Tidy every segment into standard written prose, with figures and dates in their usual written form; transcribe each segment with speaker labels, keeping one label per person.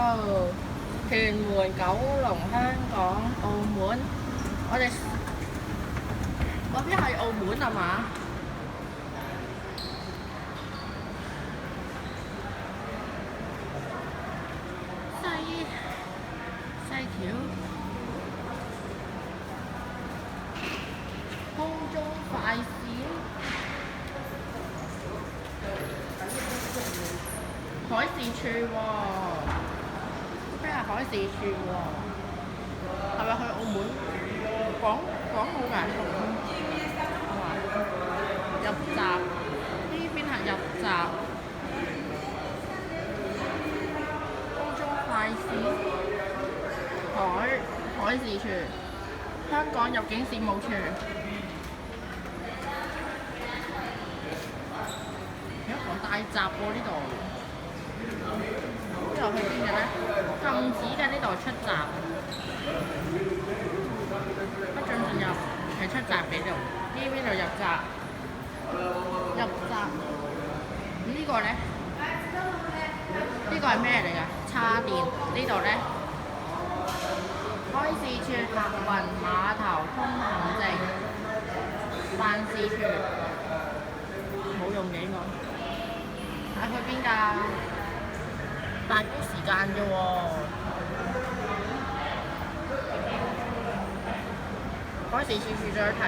Speaker 1: 哦，屯門、九龍、香港、澳門，我哋嗰邊係澳門係嘛？西橋，空中快線，海事處喎，咩係海事處喎？係咪去澳門？港澳牙痛係嘛？入閘，呢邊係入閘，空中快線，海事處，香港入境事務處。有一個大閘喎呢度，呢度去邊嘅咧？禁止嘅呢度出閘，不准進入，係出閘俾度。呢邊度入閘，呢個咧？呢個係咩嚟㗎？叉電呢度咧？海事處客運碼頭通行證辦事處，冇用嘅呢個。係去邊㗎？辦公時間啫喎。海事處處長提，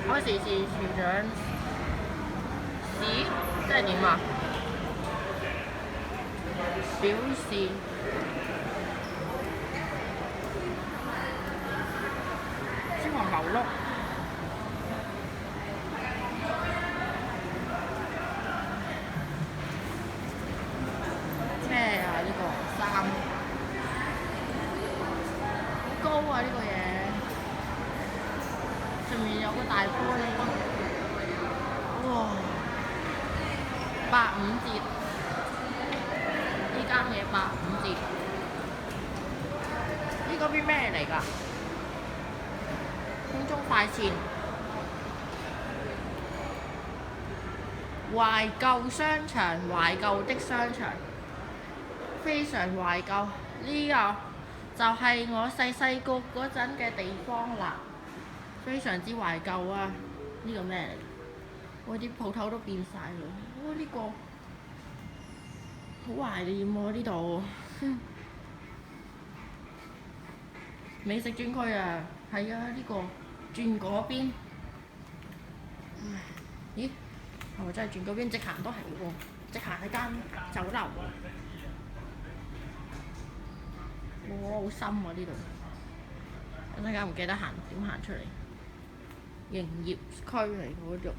Speaker 1: 海事處處長即係點啊？表示消防流碌。咩啊？呢個3好高啊！呢個嘢上面有個大玻璃，哇！85折，呢間嘢85折。呢個邊咩嚟㗎？空中快線，懷舊商場，懷舊的商場。非常懷舊，呢個就係我細個嗰陣嘅地方啦，非常之懷舊啊！呢個咩嚟？哇！啲鋪頭都變晒啦，哇！呢個好懷念喎呢度，美食專區啊，係啊，呢個轉嗰邊，咦？係咪真係轉嗰邊？直行都係喎，直行係間酒樓。哇！好深喎呢度，一陣間唔記得行點行出嚟。營業區嚟嗰度，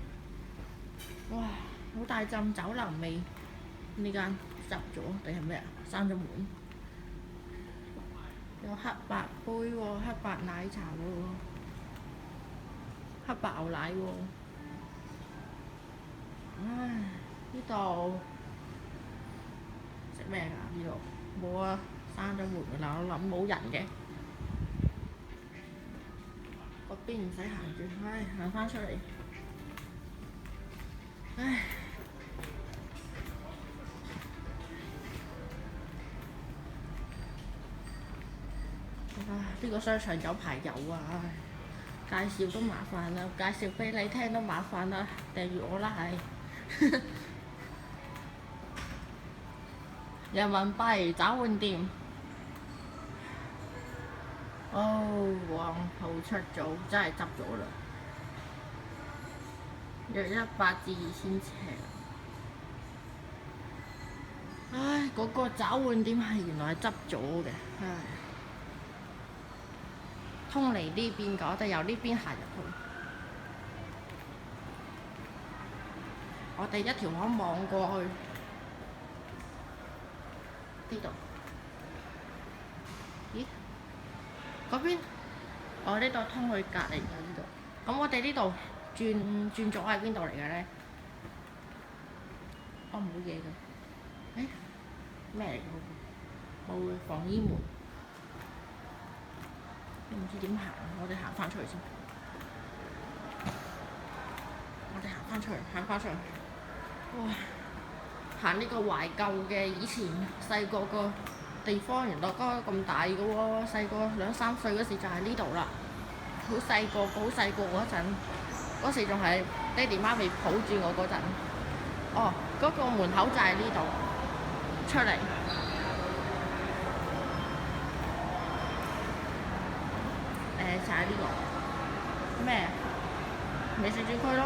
Speaker 1: 哇！好大陣酒樓味。呢間執咗定係咩啊？閂咗門。有黑白杯喎，黑白奶茶喎，黑白牛奶喎。唉，呢度食咩㗎？呢度冇啊！閂咗門㗎啦，我諗冇人嘅。嗰邊唔使行住，唉，行返出嚟。唉，呢個商場有排有啊！介紹都麻煩啦，介紹俾你聽都麻煩啦，訂閱我啦係。人民幣找換店。哦，黃埔出租真係執咗啦，約100至2000尺。唉，嗰個找換店係原來係執咗嘅，唉。通嚟呢邊㗎，我哋由呢邊行入去。我哋一條巷望過去，呢度。咦？嗰邊？我呢度通去隔離嘅呢度。咁我哋呢度轉左係邊度嚟嘅咧？哦，冇嘢㗎。咩嚟㗎？冇防煙門。都唔知點行，我哋行翻出去先。我哋行翻出去。哇！行呢個懷舊嘅以前細個個地方原來咁大嘅喎，細個2、3歲嗰時就喺呢度啦。好細個嗰陣，嗰時仲係爹哋媽咪抱住我嗰陣。哦，嗰個門口就係呢度出嚟。就係呢個咩美食專區咯。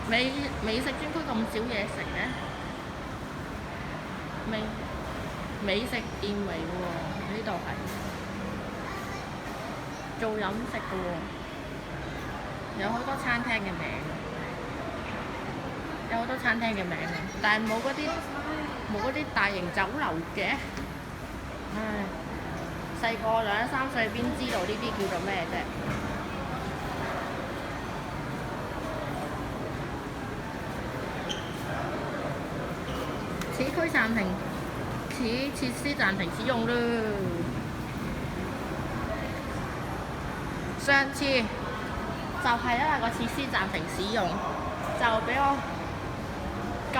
Speaker 1: 美食專區咁少嘢食嘅，美食店嚟嘅喎，呢度係做飲食嘅喎，有好多餐廳嘅名，但係冇嗰啲大型酒樓嘅。唉，細個2、3歲邊知道呢啲叫做咩啫？此區暫停，此設施暫停使用啦。上次就係因為個設施暫停使用，就俾我撳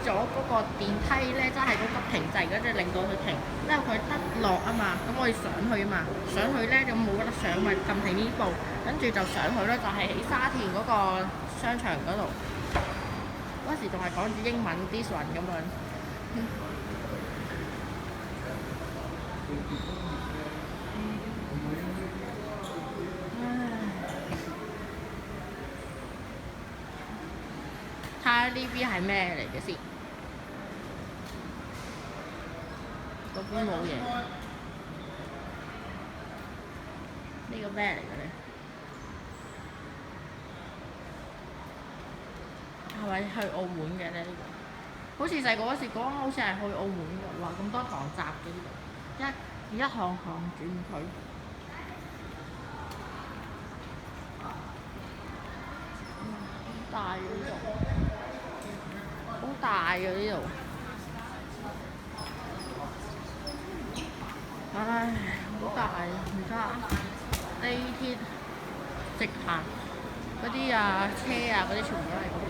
Speaker 1: 咗嗰個電梯咧，真係嗰個停滯嗰隻令到佢停，因為佢得落啊嘛，咁我要上去啊嘛，上去咧就冇得上咪撳停呢步，跟住就上去啦，就係喺沙田嗰個商場嗰度。嗰時仲係講住英文啲神咁樣。睇下呢邊係咩嚟嘅先？嗰邊冇嘢。呢個咩嚟嘅咧？係咪去澳門嘅咧？呢個好似細個嗰時講，好似係去澳門嘅，話咁多堂閘嘅呢度，一行行轉佢。好大嘅呢度，好大嘅呢度。唉，好大啊！唔得啊！地鐵直行嗰啲啊，車啊嗰啲全部都喺嗰邊。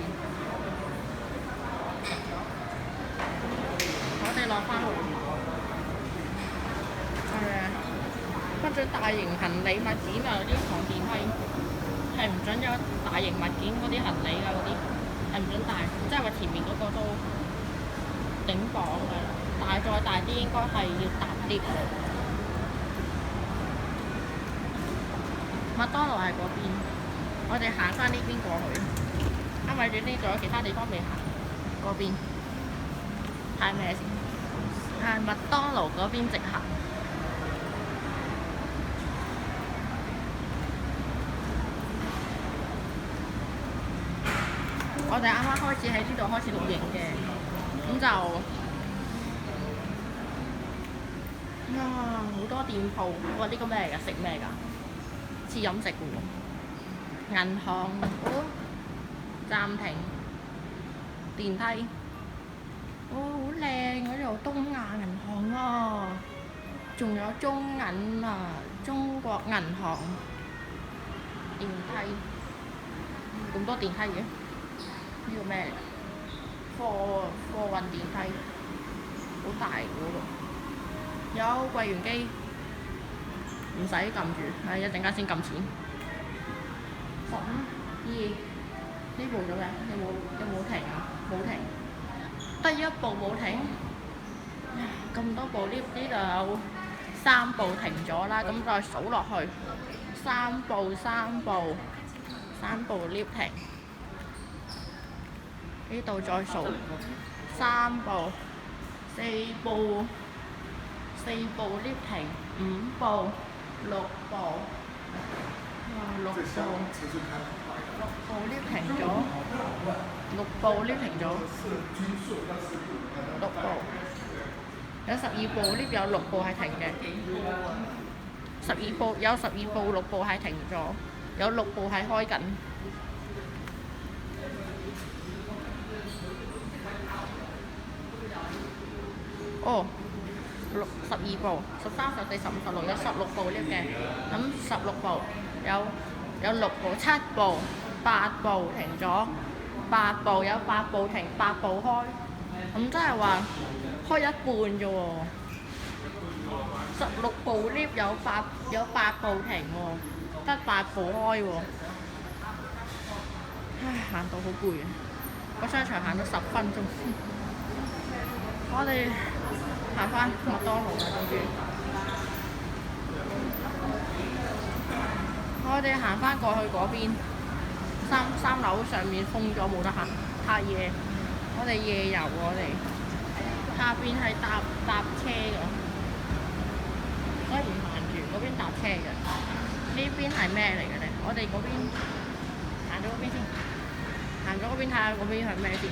Speaker 1: 我哋落翻去。不准大型行李物件啊！嗰啲行電梯係唔准有大型物件嗰啲行李啊，嗰啲係唔准帶，即係話前面嗰個都頂綁㗎，但係再大啲應該係要搭 lift。麥當勞係嗰邊，我哋行翻呢邊過去，因為呢仲有其他地方未行，嗰邊睇咩先？係麥當勞嗰邊直行。我哋啱啱開始喺呢度開始錄影嘅，咁就好多店鋪。哇！呢個咩嚟㗎？食咩㗎？似飲食嘅喎。銀行暫停電梯。好靚嗰度東亞銀行啊，仲有中銀啊，中國銀行電梯，咁多電梯嘅。呢個咩嚟？貨運電梯，好大嗰度。有櫃員機，唔使撳住，一陣間先撳錢。15、2，呢部做咩？有冇停啊？冇停，得一部冇停。咁多部 lift，呢度有3部停咗啦，咁再數落去，3部lift 停。呢度再數3部、4部lift 停，5部、6部，6部 lift 停咗，6部 lift 停咗，6部有12部 lift 有6部係停嘅，12部有12部6部係停咗，有6部係開緊。哦，12部、13、14、15、16有16部 lift 嘅，咁16部有6部、7部、8部停咗，8部有8部停，8部開，咁即係話開一半啫喎，16部 lift 有8部停喎，得8部開喎。唉，行到好攰啊！個商場行咗10分鐘。我哋行翻麥當勞啦，終於。我哋行翻過去嗰邊，三樓上面封咗冇得行，太夜。我哋夜遊我哋下邊係搭車㗎，所以唔行住嗰邊搭車嘅。呢邊係咩嚟嘅咧？我哋嗰邊行咗嗰邊先，行咗嗰邊睇下嗰邊係咩先。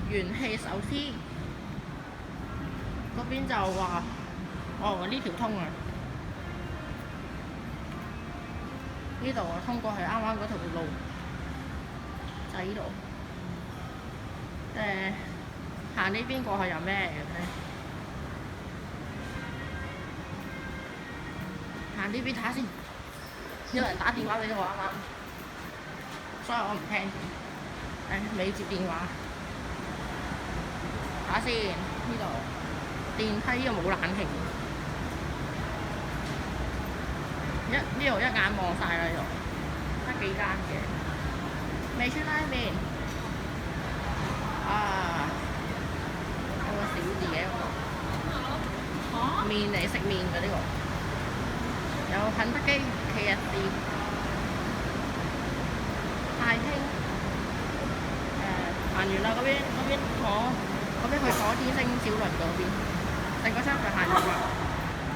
Speaker 1: 元氣壽司嗰邊就話，呢條通啊，呢度啊通過去啱啱嗰條路，就係呢度。行呢邊過去有咩嘅咧？行呢邊睇下先，有人打電話俾我啱啱，所以我唔聽住。未接電話。睇下先，呢度電梯又冇冷氣，呢度一眼望晒啦，呢度得幾間嘅。味川拉麵有個小字嘅麵嚟食麵嘅呢個，有肯德基、KFC、大興。行完啦，嗰邊去坐天星小輪嗰邊，成個商場行完啦。